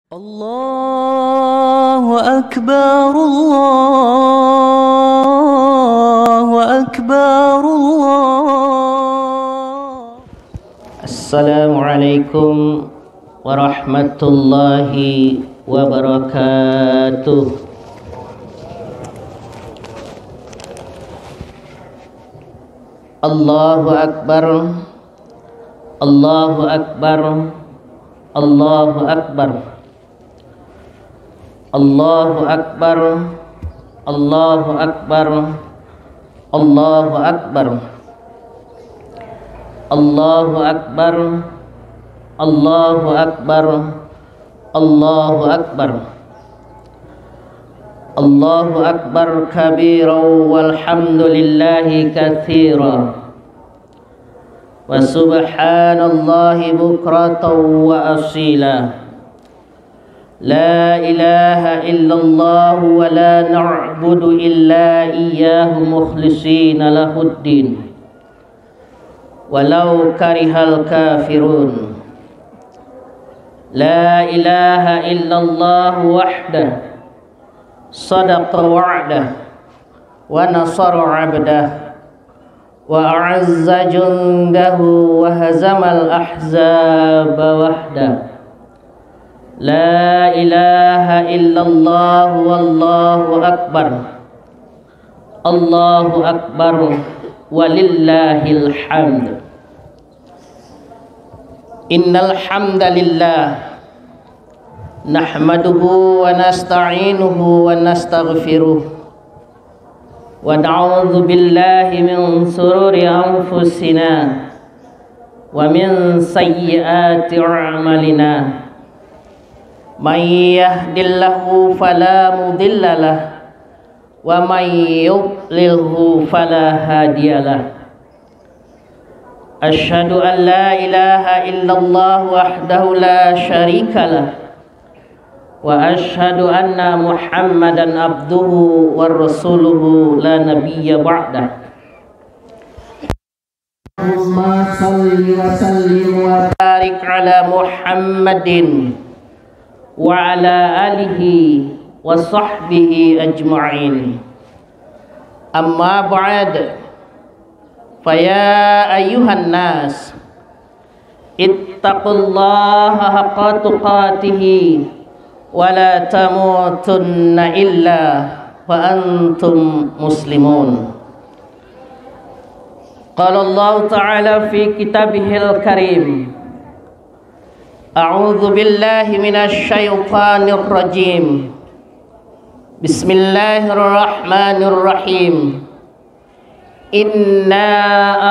الله أكبر الله أكبر الله. السلام عليكم ورحمة الله وبركاته. الله أكبر الله أكبر الله أكبر الله أكبر الله أكبر الله أكبر الله أكبر الله أكبر الله أكبر الله أكبر كبيرا والحمد لله كثيرا وسبحان الله بكرة وأصيلا. لا إله إلا الله ولا نعبد إلا إياه مخلصين له الدين ولو كره الكافرون. لا إله إلا الله وحده صدق وعده ونصر عبده وأعز جنده وهزم الأحزاب وحده. لا إله إلا الله والله أكبر الله أكبر ولله الحمد. إن الحمد لله نحمده ونستعينه ونستغفره ونعوذ بالله من شرور أنفسنا ومن سيئات أعمالنا. من يهد الله فلا مضل له ومن يضلله فلا هادي له. أشهد أن لا إله إلا الله وحده لا شريك له وأشهد أن محمدا عبده ورسوله لا نبي بعده. اللهم صل وسلم وبارك على محمد وعلى آله وصحبه أجمعين. أما بعد فيا أيها الناس اتقوا الله حق تقاته ولا تموتن إلا وأنتم مسلمون. قال الله تعالى في كتابه الكريم: أعوذ بالله من الشيطان الرجيم. بسم الله الرحمن الرحيم. إنا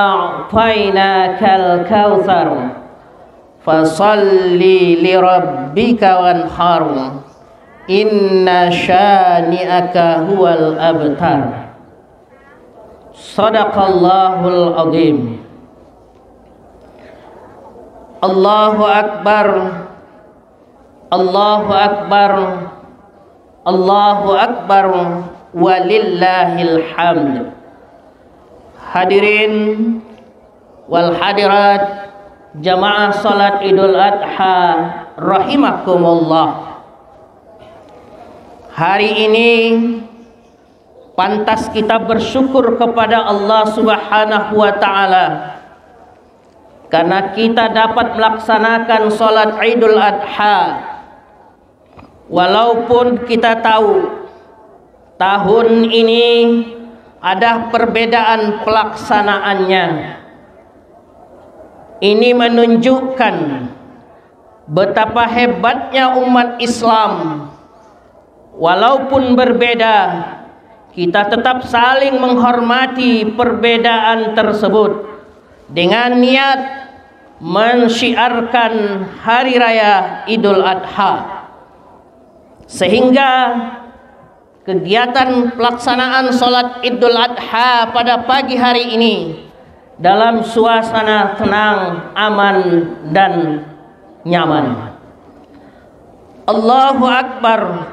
أعطيناك الكوثر فصل لربك وانحر إن شانئك هو الأبتر. صدق الله العظيم. الله أكبر الله أكبر الله أكبر ولله الحمد. Hadirin wal hadirat jamaah salat Idul Adha rahimakumullah. Hari ini pantas kita bersyukur kepada Allah Subhanahu wa taala karena kita dapat melaksanakan salat Idul Adha. Walaupun kita tahu tahun ini ada perbedaan pelaksanaannya. Ini menunjukkan betapa hebatnya umat Islam. Walaupun berbeda, kita tetap saling menghormati perbedaan tersebut dengan niat mensyiarkan hari raya Idul Adha. Sehingga kegiatan pelaksanaan salat Idul Adha pada pagi hari ini dalam suasana tenang, aman dan nyaman. Allahu Akbar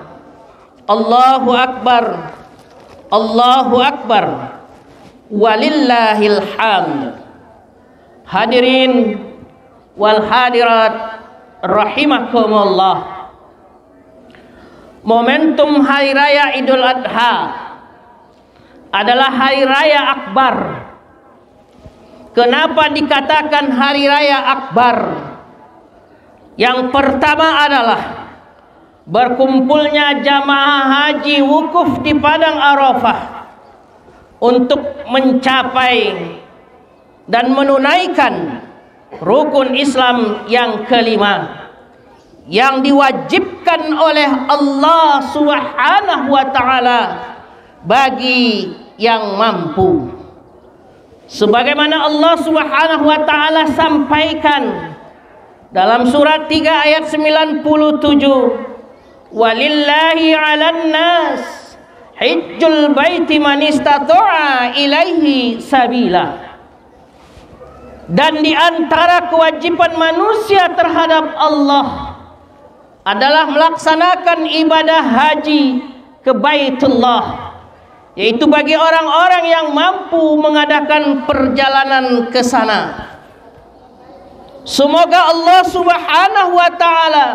Allahu Akbar Allahu Akbar walillahil hamd. Hadirin wal hadirat rahimakumullah. momentum hari raya Idul Adha adalah hari raya akbar. Kenapa dikatakan hari raya akbar? Yang pertama adalah berkumpulnya jamaah haji wukuf di padang Arafah untuk mencapai dan menunaikan rukun Islam yang kelima yang diwajibkan oleh Allah Subhanahu wa taala bagi yang mampu. Sebagaimana Allah Subhanahu wa taala sampaikan dalam surat 3 ayat 97, walillahi 'alan nas hajjul baiti man istata'a ilaihi sabila. Dan di antara kewajiban manusia terhadap Allah adalah melaksanakan ibadah haji ke Baitullah, yaitu bagi orang-orang yang mampu mengadakan perjalanan ke sana. Semoga Allah Subhanahu wa taala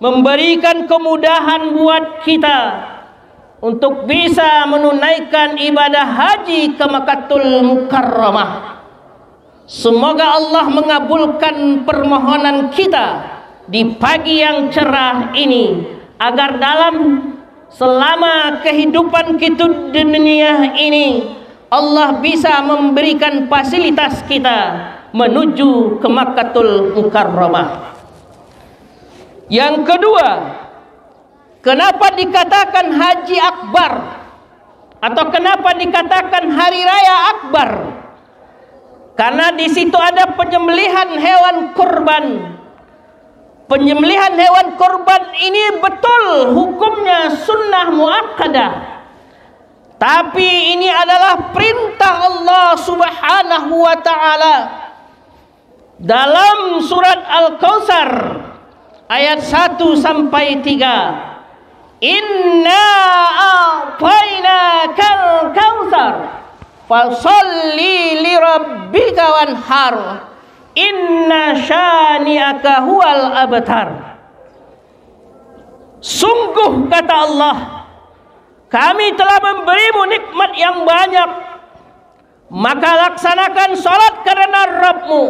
memberikan kemudahan buat kita untuk bisa menunaikan ibadah haji ke Makkahul Mukarramah. Semoga Allah mengabulkan permohonan kita di pagi yang cerah ini, agar dalam selama kehidupan kita di dunia ini Allah bisa memberikan fasilitas kita menuju ke Makkahul Mukarramah. Yang kedua, kenapa dikatakan haji akbar atau kenapa dikatakan hari raya akbar? Karena di situ ada penyembelihan hewan kurban. Penyembelihan hewan kurban ini betul hukumnya sunnah muakkadah, tapi ini adalah perintah Allah Subhanahu wa taala dalam surat Al-Kautsar ayat 1 sampai 3. Inna a'tainakal kautsar fasholli lirabbika wanhar inna syani'aka huwal abtar. Sungguh kata Allah, kami telah memberimu nikmat yang banyak, maka laksanakan salat karena Rabbmu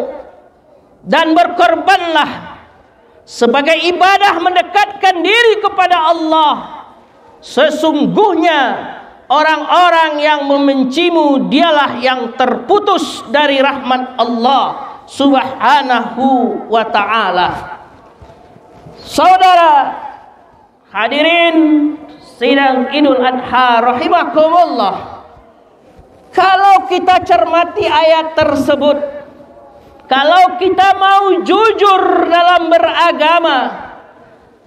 dan berkorbanlah sebagai ibadah mendekatkan diri kepada Allah. Sesungguhnya orang-orang yang membencimu dialah yang terputus dari rahmat Allah Subhanahu wa ta'ala. Saudara hadirin sidang Idul Adha rahimakumullah, kalau kita cermati ayat tersebut, kalau kita mau jujur dalam beragama,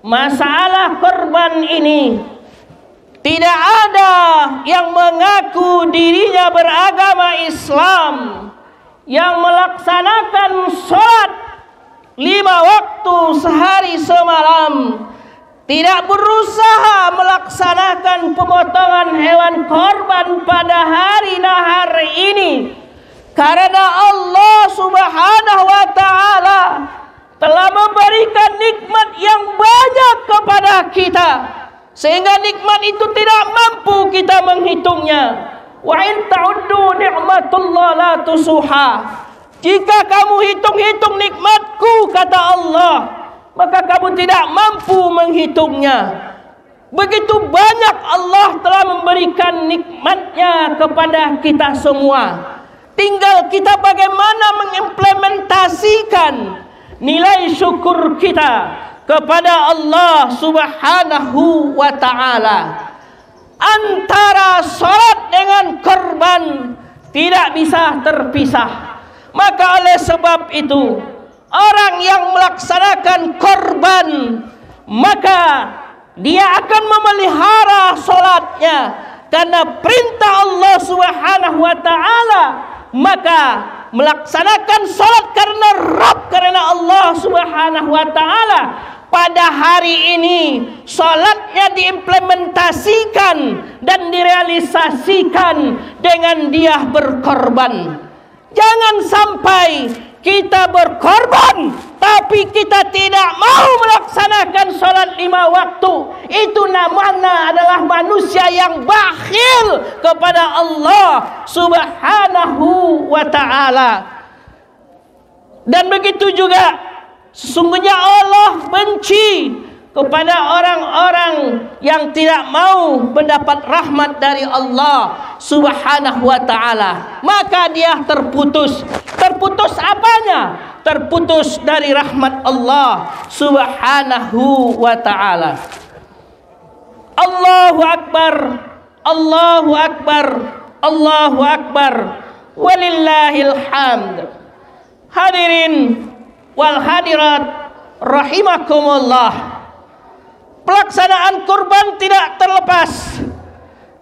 masalah korban ini tidak ada yang mengaku dirinya beragama Islam, yang melaksanakan sholat 5 waktu sehari semalam, tidak berusaha melaksanakan pemotongan hewan korban pada hari nahar ini, karena Allah Subhanahu wa ta'ala telah memberikan nikmat yang banyak kepada kita, sehingga nikmat itu tidak mampu kita menghitungnya. Wa in ta'uddu ni'matullah la tusuha. Jika kamu hitung-hitung nikmatku, kata Allah, maka kamu tidak mampu menghitungnya. Begitu banyak Allah telah memberikan nikmatnya kepada kita semua. Tinggal kita bagaimana mengimplementasikan nilai syukur kita kepada Allah Subhanahu wa ta'ala. Antara salat dengan korban tidak bisa terpisah. Maka oleh sebab itu, orang yang melaksanakan korban, maka dia akan memelihara salatnya karena perintah Allah Subhanahu wa ta'ala. Maka melaksanakan salat karena Rabb, karena Allah Subhanahu wa ta'ala, pada hari ini salatnya diimplementasikan dan direalisasikan dengan dia berkorban. Jangan sampai kita berkorban tapi kita tidak mau melaksanakan sholat 5 waktu. Itu namanya adalah manusia yang bakhil kepada Allah Subhanahu wa ta'ala. Dan begitu juga sesungguhnya Allah benci kepada orang-orang yang tidak mau mendapat rahmat dari Allah Subhanahu wa ta'ala. Maka dia terputus. Terputus apanya? Terputus dari rahmat Allah Subhanahu wa ta'ala. Allahu Akbar, Allahu Akbar, Allahu Akbar, walillahil hamd. Hadirin wal hadirat rahimakumullah. Pelaksanaan kurban tidak terlepas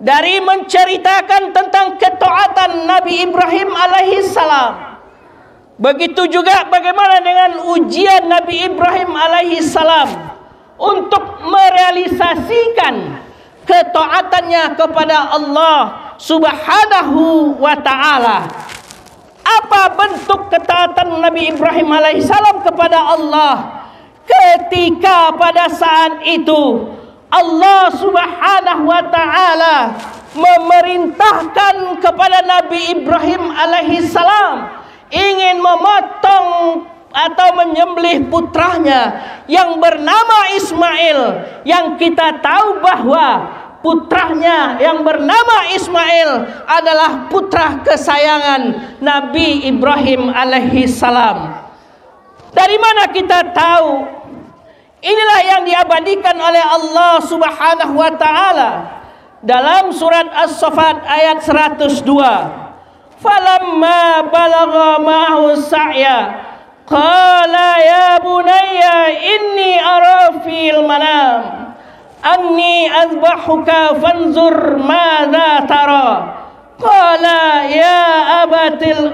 dari menceritakan tentang ketaatan Nabi Ibrahim alaihi salam. Begitu juga bagaimana dengan ujian Nabi Ibrahim alaihi salam untuk merealisasikan ketaatannya kepada Allah Subhanahu wa ta'ala. Apa bentuk ketaatan Nabi Ibrahim alaihi salam kepada Allah? Ketika pada saat itu Allah Subhanahu wa ta'ala memerintahkan kepada Nabi Ibrahim alaihi salam ingin memotong atau menyembelih putranya yang bernama Ismail, yang kita tahu bahwa putranya yang bernama Ismail adalah putra kesayangan Nabi Ibrahim alaihi salam. Dari mana kita tahu? Inilah yang diabadikan oleh Allah Subhanahu wa ta'ala dalam surat As-Saffat ayat 102. Falamma balagha ma'ahu sa'ya qala ya bunayya inni ara fil manam anni azbahuka fanzur madza tara. Qala ya abati al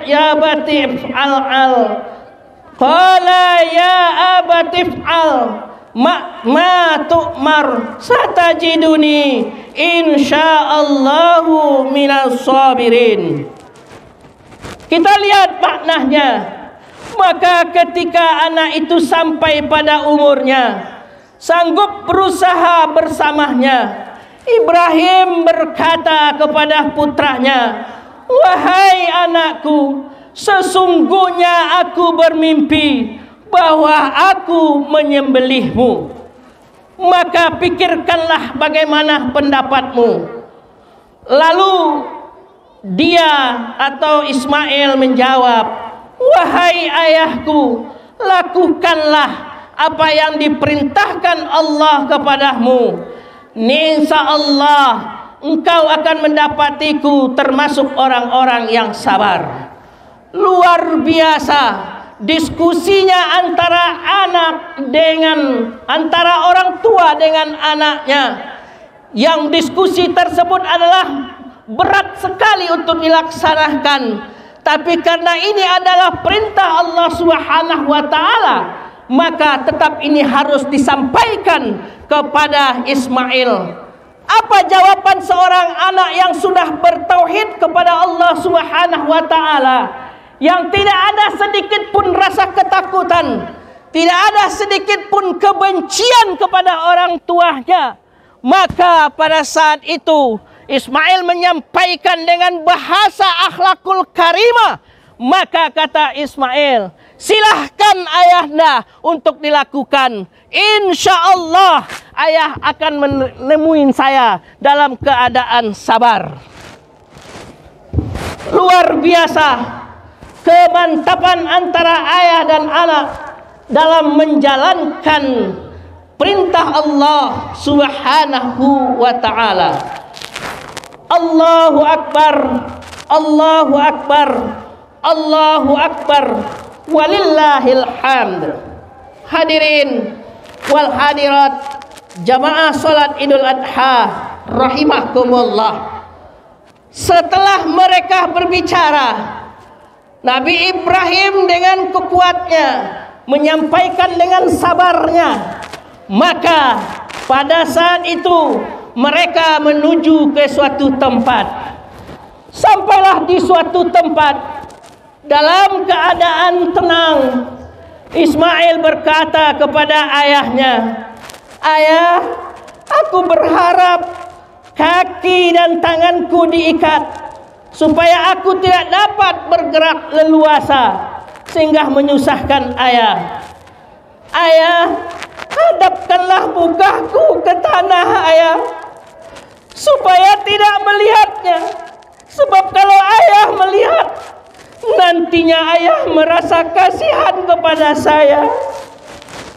qala ya abati fa'al ma tu'mar satajiduni insyaallahu minas sabirin. Kita lihat maknanya. Maka ketika anak itu sampai pada umurnya, sanggup berusaha bersamanya, Ibrahim berkata kepada putranya, wahai anakku, sesungguhnya aku bermimpi bahwa aku menyembelihmu. Maka pikirkanlah bagaimana pendapatmu. Lalu dia atau Ismail menjawab, wahai ayahku, lakukanlah apa yang diperintahkan Allah kepadamu. Insyaallah engkau akan mendapatiku termasuk orang-orang yang sabar. Luar biasa diskusinya antara orang tua dengan anaknya. Yang diskusi tersebut adalah berat sekali untuk dilaksanakan, tapi karena ini adalah perintah Allah Subhanahu wa ta'ala, maka tetap ini harus disampaikan kepada Ismail. Apa jawaban seorang anak yang sudah bertauhid kepada Allah Subhanahu wa ta'ala, yang tidak ada sedikit pun rasa ketakutan, tidak ada sedikit pun kebencian kepada orang tuanya? Maka pada saat itu Ismail menyampaikan dengan bahasa akhlakul karimah. Maka kata Ismail, silahkan ayahanda untuk dilakukan. Insyaallah ayah akan menemuin saya dalam keadaan sabar. Luar biasa kemantapan antara ayah dan anak dalam menjalankan perintah Allah Subhanahu wa ta'ala. Allahu Akbar, Allahu Akbar, Allahu Akbar, walillahil hamd. Hadirin wal hadirat jamaah salat Idul Adha rahimakumullah. Setelah mereka berbicara, Nabi Ibrahim dengan kekuatnya menyampaikan dengan sabarnya, maka pada saat itu mereka menuju ke suatu tempat. Sampailah di suatu tempat dalam keadaan tenang, Ismail berkata kepada ayahnya, "Ayah, aku berharap kaki dan tanganku diikat supaya aku tidak dapat bergerak leluasa sehingga menyusahkan ayah. Ayah, hadapkanlah mukaku ke tanah, ayah, supaya tidak melihatnya. Sebab kalau ayah melihat, nantinya ayah merasa kasihan kepada saya.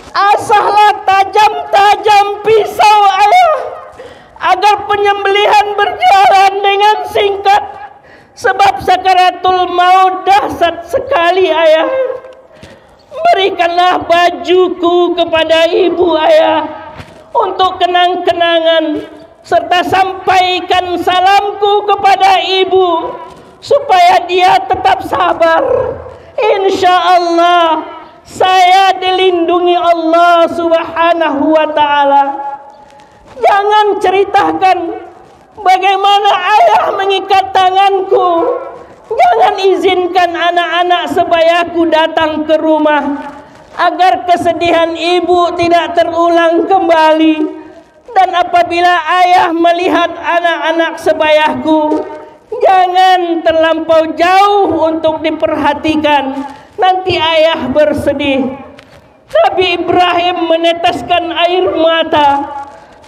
Asahlah tajam-tajam pisau, ayah, agar penyembelihan berjalan dengan singkat. Sebab sakaratul maut dahsyat sekali, ayah. Berikanlah bajuku kepada ibu, ayah, untuk kenang-kenangan, serta sampaikan salamku kepada ibu supaya dia tetap sabar. Insya Allah saya dilindungi Allah Subhanahu wa ta'ala. Jangan ceritakan bagaimana ayah mengikat tanganku. Jangan izinkan anak-anak sebayaku datang ke rumah, agar kesedihan ibu tidak terulang kembali. Dan apabila ayah melihat anak-anak sebayahku, jangan terlampau jauh untuk diperhatikan. Nanti ayah bersedih." Nabi Ibrahim meneteskan air mata,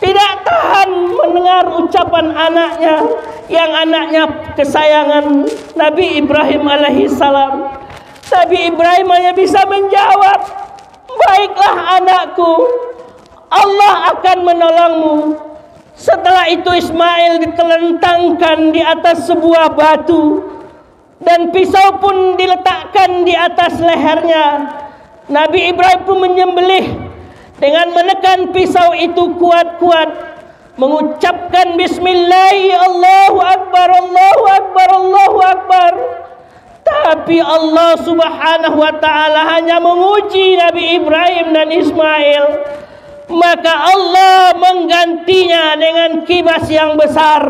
tidak tahan mendengar ucapan anaknya, yang anaknya kesayangan Nabi Ibrahim alaihissalam. Nabi Ibrahim hanya bisa menjawab, "Baiklah anakku, Allah akan menolongmu." Setelah itu Ismail ditelentangkan di atas sebuah batu, dan pisau pun diletakkan di atas lehernya. Nabi Ibrahim pun menyembelih dengan menekan pisau itu kuat-kuat, mengucapkan Bismillah, Allahu Akbar, Allahu Akbar, Allahu Akbar. Tapi Allah Subhanahu wa ta'ala hanya menguji Nabi Ibrahim dan Ismail. Maka Allah menggantinya dengan kibas yang besar,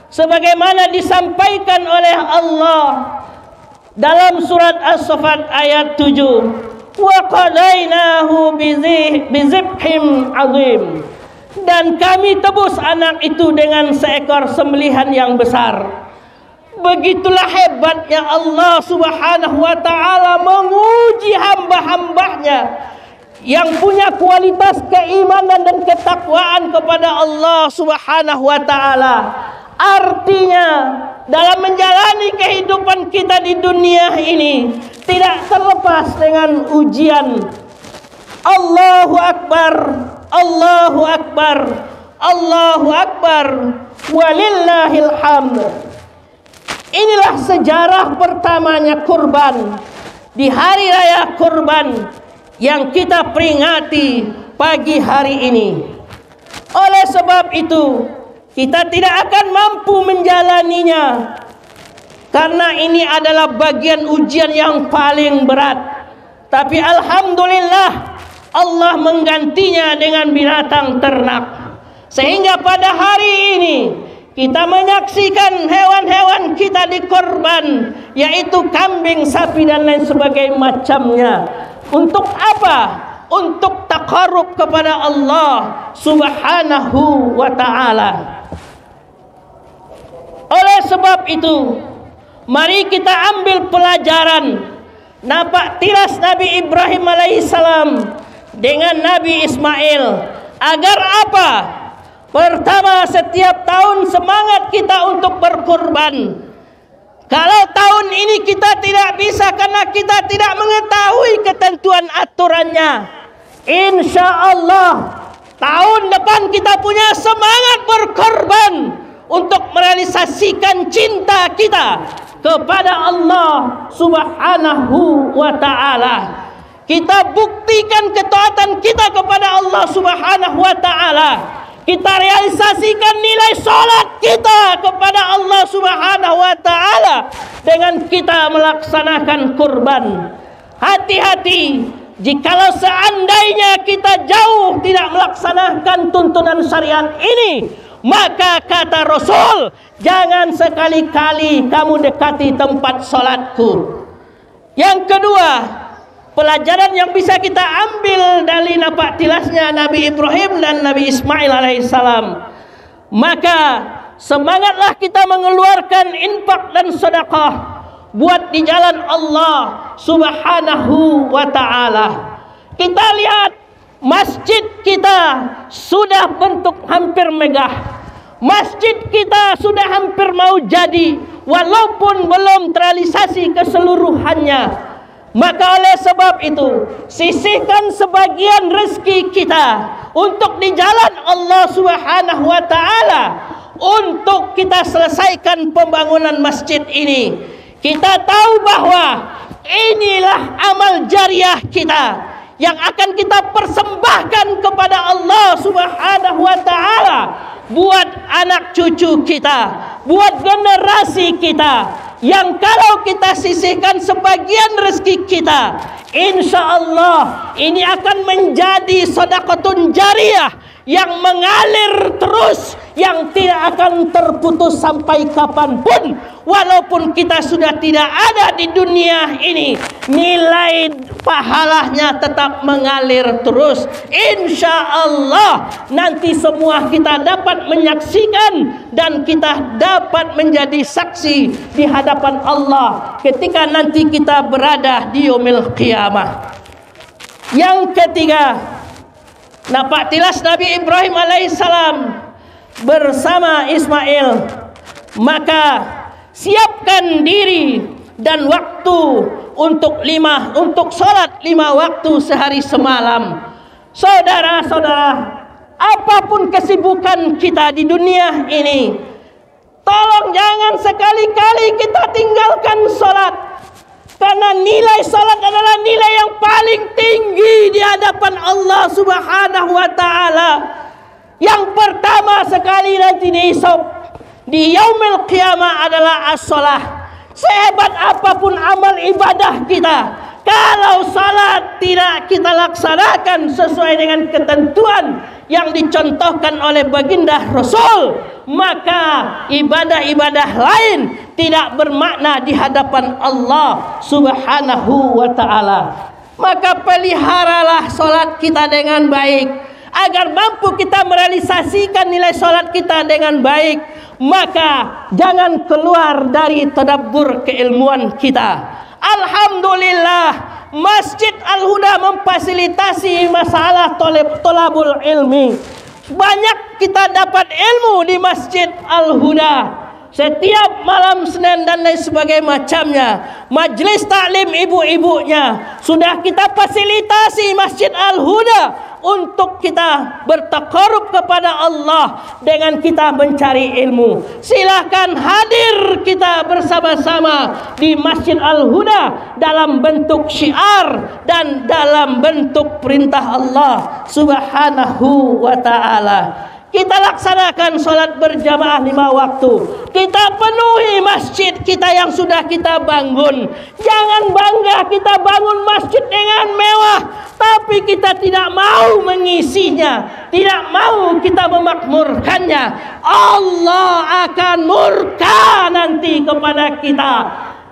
sebagaimana disampaikan oleh Allah dalam surat As-Saffat ayat 7. Wa qadainahu bizibhim azim. Dan kami tebus anak itu dengan seekor sembelihan yang besar. Begitulah hebatnya Allah Subhanahu wa ta'ala menguji hamba-hambanya yang punya kualitas keimanan dan ketakwaan kepada Allah Subhanahu wa ta'ala. Artinya, dalam menjalani kehidupan kita di dunia ini tidak terlepas dengan ujian. Allahu Akbar, Allahu Akbar, Allahu Akbar, walillahil hamd. Inilah sejarah pertamanya kurban di hari raya kurban yang kita peringati pagi hari ini. Oleh sebab itu, kita tidak akan mampu menjalaninya, karena ini adalah bagian ujian yang paling berat. Tapi alhamdulillah, Allah menggantinya dengan binatang ternak, sehingga pada hari ini kita menyaksikan hewan-hewan kita dikorban, yaitu kambing, sapi, dan lain sebagainya macamnya. Untuk apa? Untuk taqarrub kepada Allah Subhanahu wa ta'ala. Oleh sebab itu, mari kita ambil pelajaran napak tilas Nabi Ibrahim alaihissalam dengan Nabi Ismail. Agar apa? Pertama, setiap tahun semangat kita untuk berkurban. Kalau tahun ini kita tidak bisa karena kita tidak mengetahui ketentuan aturannya, insya Allah tahun depan kita punya semangat berkorban untuk merealisasikan cinta kita kepada Allah Subhanahu wa ta'ala. Kita buktikan ketaatan kita kepada Allah Subhanahu wa ta'ala. Kita realisasikan nilai salat kita kepada Allah Subhanahu wa ta'ala dengan kita melaksanakan kurban. Hati-hati, jikalau seandainya kita jauh tidak melaksanakan tuntunan syariat ini, maka kata Rasul, jangan sekali-kali kamu dekati tempat salatku. Yang kedua, pelajaran yang bisa kita ambil dari napak tilasnya Nabi Ibrahim dan Nabi Ismail alaihissalam. Maka semangatlah kita mengeluarkan infak dan sedekah buat di jalan Allah Subhanahu wa ta'ala. Kita lihat masjid kita sudah bentuk hampir megah. Masjid kita sudah hampir mau jadi, walaupun belum terrealisasi keseluruhannya. Maka oleh sebab itu, sisihkan sebagian rezeki kita untuk di jalan Allah Subhanahu wa ta'ala, untuk kita selesaikan pembangunan masjid ini. Kita tahu bahwa inilah amal jariah kita yang akan kita persembahkan kepada Allah Subhanahu wa ta'ala, buat anak cucu kita, buat generasi kita, yang kalau kita sisihkan sebagian rezeki kita, insya Allah ini akan menjadi sedekahun jariah yang mengalir terus, yang tidak akan terputus sampai kapanpun. Walaupun kita sudah tidak ada di dunia ini, nilai pahalanya tetap mengalir terus. Insya Allah nanti semua kita dapat menyaksikan dan kita dapat menjadi saksi di hadapan Allah ketika nanti kita berada di yaumil qiyamah. Yang ketiga, napak tilas Nabi Ibrahim alaihissalam bersama Ismail. Maka siapkan diri dan waktu untuk sholat 5 waktu sehari semalam. Saudara-saudara, apapun kesibukan kita di dunia ini, tolong jangan sekali-kali kita tinggalkan sholat. Karena nilai salat adalah nilai yang paling tinggi di hadapan Allah Subhanahu wa ta'ala. Yang pertama sekali nanti dihisab di yaumil qiyamah adalah as-salah. Sehebat apapun amal ibadah kita, kalau salat tidak kita laksanakan sesuai dengan ketentuan yang dicontohkan oleh baginda Rasul, maka ibadah-ibadah lain tidak bermakna di hadapan Allah Subhanahu wa ta'ala. Maka peliharalah salat kita dengan baik, agar mampu kita merealisasikan nilai salat kita dengan baik. Maka jangan keluar dari tadabbur keilmuan kita. Alhamdulillah, Masjid Al-Huda memfasilitasi masalah tolabul ilmi. Banyak kita dapat ilmu di Masjid Al-Huda. Setiap malam Senin dan lain sebagainya macamnya, majlis taklim ibu-ibunya sudah kita fasilitasi Masjid Al-Huda untuk kita bertaqarrub kepada Allah dengan kita mencari ilmu. Silahkan hadir kita bersama-sama di Masjid Al-Huda dalam bentuk syiar dan dalam bentuk perintah Allah Subhanahu wa ta'ala. Kita laksanakan sholat berjamaah 5 waktu. Kita penuhi masjid kita yang sudah kita bangun. Jangan bangga kita bangun masjid dengan mewah, tapi kita tidak mau mengisinya, tidak mau kita memakmurkannya. Allah akan murka nanti kepada kita.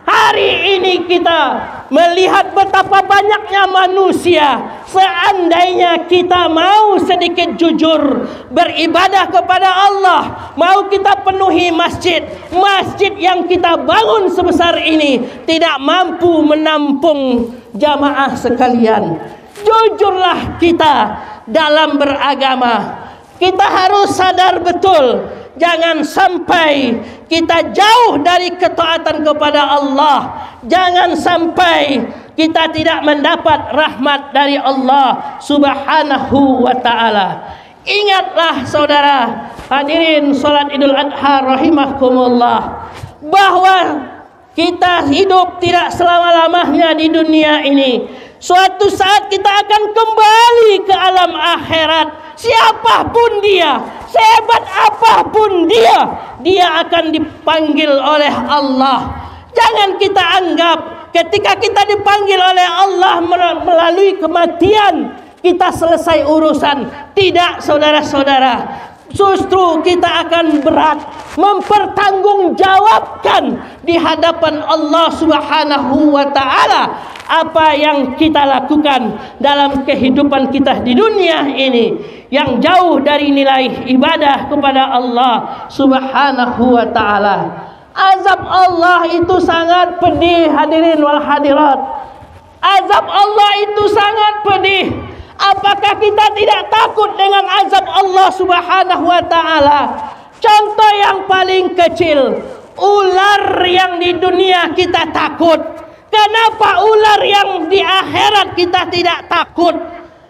Hari ini kita melihat betapa banyaknya manusia. Seandainya kita mau sedikit jujur beribadah kepada Allah, mau kita penuhi masjid, masjid yang kita bangun sebesar ini tidak mampu menampung jamaah sekalian. Jujurlah kita dalam beragama. Kita harus sadar betul, jangan sampai kita jauh dari ketaatan kepada Allah. Jangan sampai kita tidak mendapat rahmat dari Allah Subhanahu wa ta'ala. Ingatlah saudara hadirin salat Idul Adha rahimakumullah, bahwa kita hidup tidak selama-lamanya di dunia ini. Suatu saat kita akan kembali ke alam akhirat. Siapapun dia, sehebat apapun dia akan dipanggil oleh Allah. Jangan kita anggap ketika kita dipanggil oleh Allah melalui kematian kita selesai urusan. Tidak, saudara-saudara. Justru kita akan berat mempertanggungjawabkan di hadapan Allah Subhanahu wa ta'ala apa yang kita lakukan dalam kehidupan kita di dunia ini yang jauh dari nilai ibadah kepada Allah Subhanahu wa taala. Azab Allah itu sangat pedih, hadirin wal hadirat. Azab Allah itu sangat pedih. Apakah kita tidak takut dengan azab Allah Subhanahu wa taala? Contoh yang paling kecil, ular yang di dunia kita takut. Kenapa ular yang di akhirat kita tidak takut?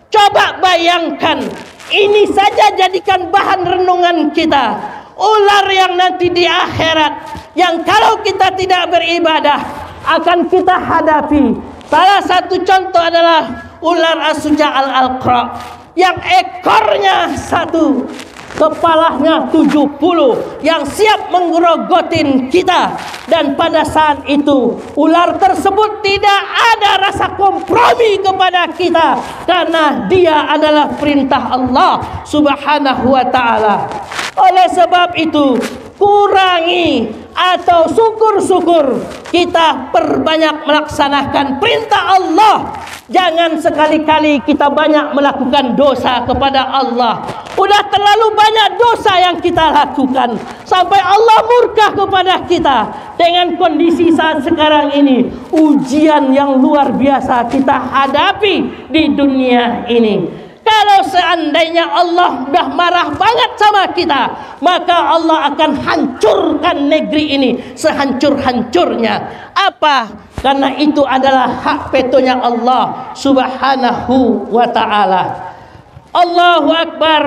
Coba bayangkan, ini saja jadikan bahan renungan kita. Ular yang nanti di akhirat, yang kalau kita tidak beribadah akan kita hadapi. Salah satu contoh adalah ular As-Suja al-Alqa, yang ekornya 1, kepalanya 70, yang siap menggerogotin kita. Dan pada saat itu ular tersebut tidak ada rasa kompromi kepada kita, karena dia adalah perintah Allah Subhanahu wa taala. Oleh sebab itu, kurangi atau syukur-syukur kita perbanyak melaksanakan perintah Allah. Jangan sekali-kali kita banyak melakukan dosa kepada Allah. Udah terlalu banyak dosa yang kita lakukan sampai Allah murka kepada kita. Dengan kondisi saat sekarang ini, ujian yang luar biasa kita hadapi di dunia ini. Kalau seandainya Allah dah marah banget sama kita, maka Allah akan hancurkan negeri ini sehancur-hancurnya. Apa? Karena itu adalah hak vetonya Allah Subhanahu wa ta'ala. Allahu Akbar,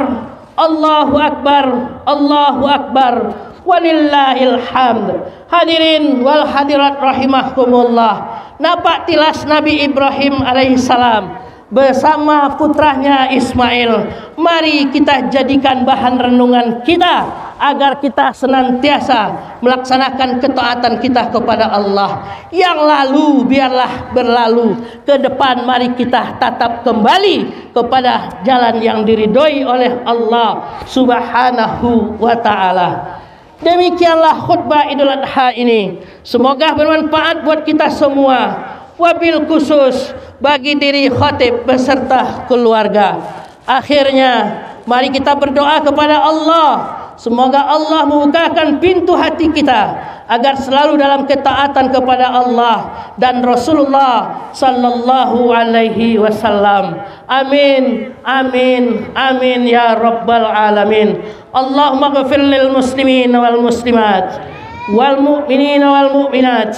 Allahu Akbar, Allahu Akbar, walillahil hamd. Hadirin wal hadirat rahimahkumullah. Nampak tilas Nabi Ibrahim alaihissalam bersama putranya Ismail. Mari kita jadikan bahan renungan kita agar kita senantiasa melaksanakan ketaatan kita kepada Allah. Yang lalu biarlah berlalu, ke depan mari kita tatap kembali kepada jalan yang diridhoi oleh Allah Subhanahu wa taala. Demikianlah khutbah Idul Adha ini. Semoga bermanfaat buat kita semua. Wabil khusus bagi diri khatib beserta keluarga. Akhirnya mari kita berdoa kepada Allah, semoga Allah membukakan pintu hati kita agar selalu dalam ketaatan kepada Allah dan Rasulullah sallallahu alaihi wasallam. Amin, amin, amin ya rabbal alamin. Allahumma ghfir lil muslimin wal muslimat wal mu'minin wal mu'minat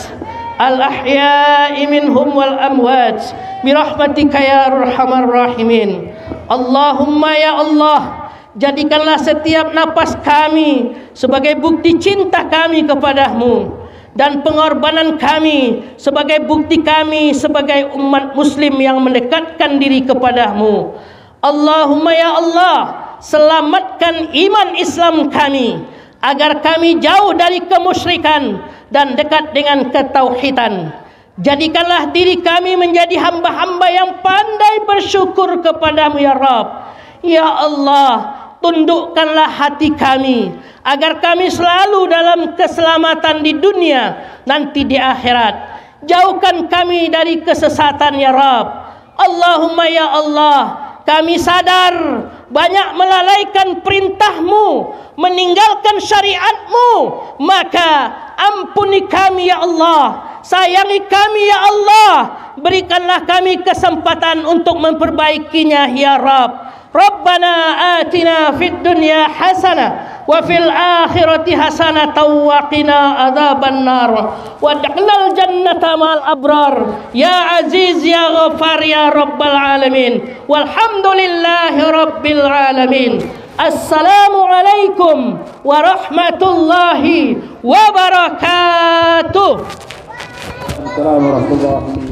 al-ahya'i minhum wal amwat birahmatika ya arhamar rahimin. Allahumma ya Allah, jadikanlah setiap napas kami sebagai bukti cinta kami kepadamu, dan pengorbanan kami sebagai bukti kami sebagai umat muslim yang mendekatkan diri kepadamu. Allahumma ya Allah, selamatkan iman Islam kami agar kami jauh dari kemusyrikan dan dekat dengan ketauhidan. Jadikanlah diri kami menjadi hamba-hamba yang pandai bersyukur kepadamu ya Rabb. Ya Allah, tundukkanlah hati kami agar kami selalu dalam keselamatan di dunia, nanti di akhirat. Jauhkan kami dari kesesatan ya Rabb. Allahumma ya Allah, kami sadar banyak melalaikan perintahmu, meninggalkan syariatmu, maka ampuni kami ya Allah, sayangi kami ya Allah, berikanlah kami kesempatan untuk memperbaikinya ya Rabb. Rabbana atina fid dunya hasanah wa fil akhirati hasanah wa qina adzaban nar wa adkhilnal jannata ma'al abrar ya aziz ya ghafar ya rabbal alamin walhamdulillahi rabbil alamin. Assalamualaikum warahmatullahi wabarakatuh. Assalamualaikum warahmatullahi wabarakatuh.